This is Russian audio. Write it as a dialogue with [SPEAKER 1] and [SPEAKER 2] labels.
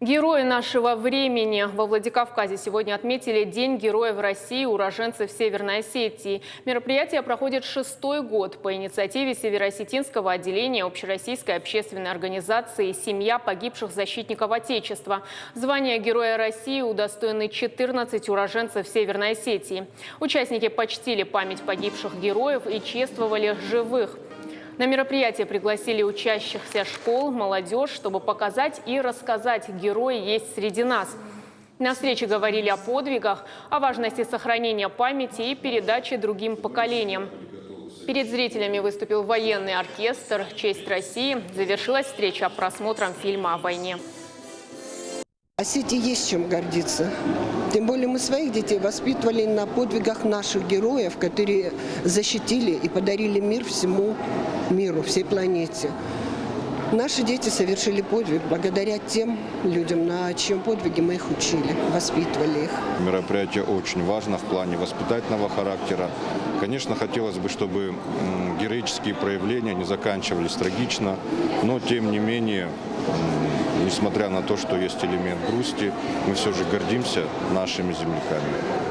[SPEAKER 1] Герои нашего времени. Во Владикавказе сегодня отметили День героев России, уроженцев Северной Осетии. Мероприятие проходит 6-й год по инициативе Северо-Осетинского отделения Общероссийской общественной организации «Семья погибших защитников Отечества». Звания Героя России удостоены 14 уроженцев Северной Осетии. Участники почтили память погибших героев и чествовали живых. На мероприятие пригласили учащихся школ, молодежь, чтобы показать и рассказать: герои есть среди нас. На встрече говорили о подвигах, о важности сохранения памяти и передачи другим поколениям. Перед зрителями выступил военный оркестр «Честь России». Завершилась встреча просмотром фильма о войне.
[SPEAKER 2] Осетии есть чем гордиться. Тем более мы своих детей воспитывали на подвигах наших героев, которые защитили и подарили мир всему миру, всей планете. Наши дети совершили подвиг благодаря тем людям, на чьем подвиге мы их учили, воспитывали их.
[SPEAKER 3] Мероприятие очень важно в плане воспитательного характера. Конечно, хотелось бы, чтобы героические проявления не заканчивались трагично, но тем не менее, несмотря на то, что есть элемент грусти, мы все же гордимся нашими земляками.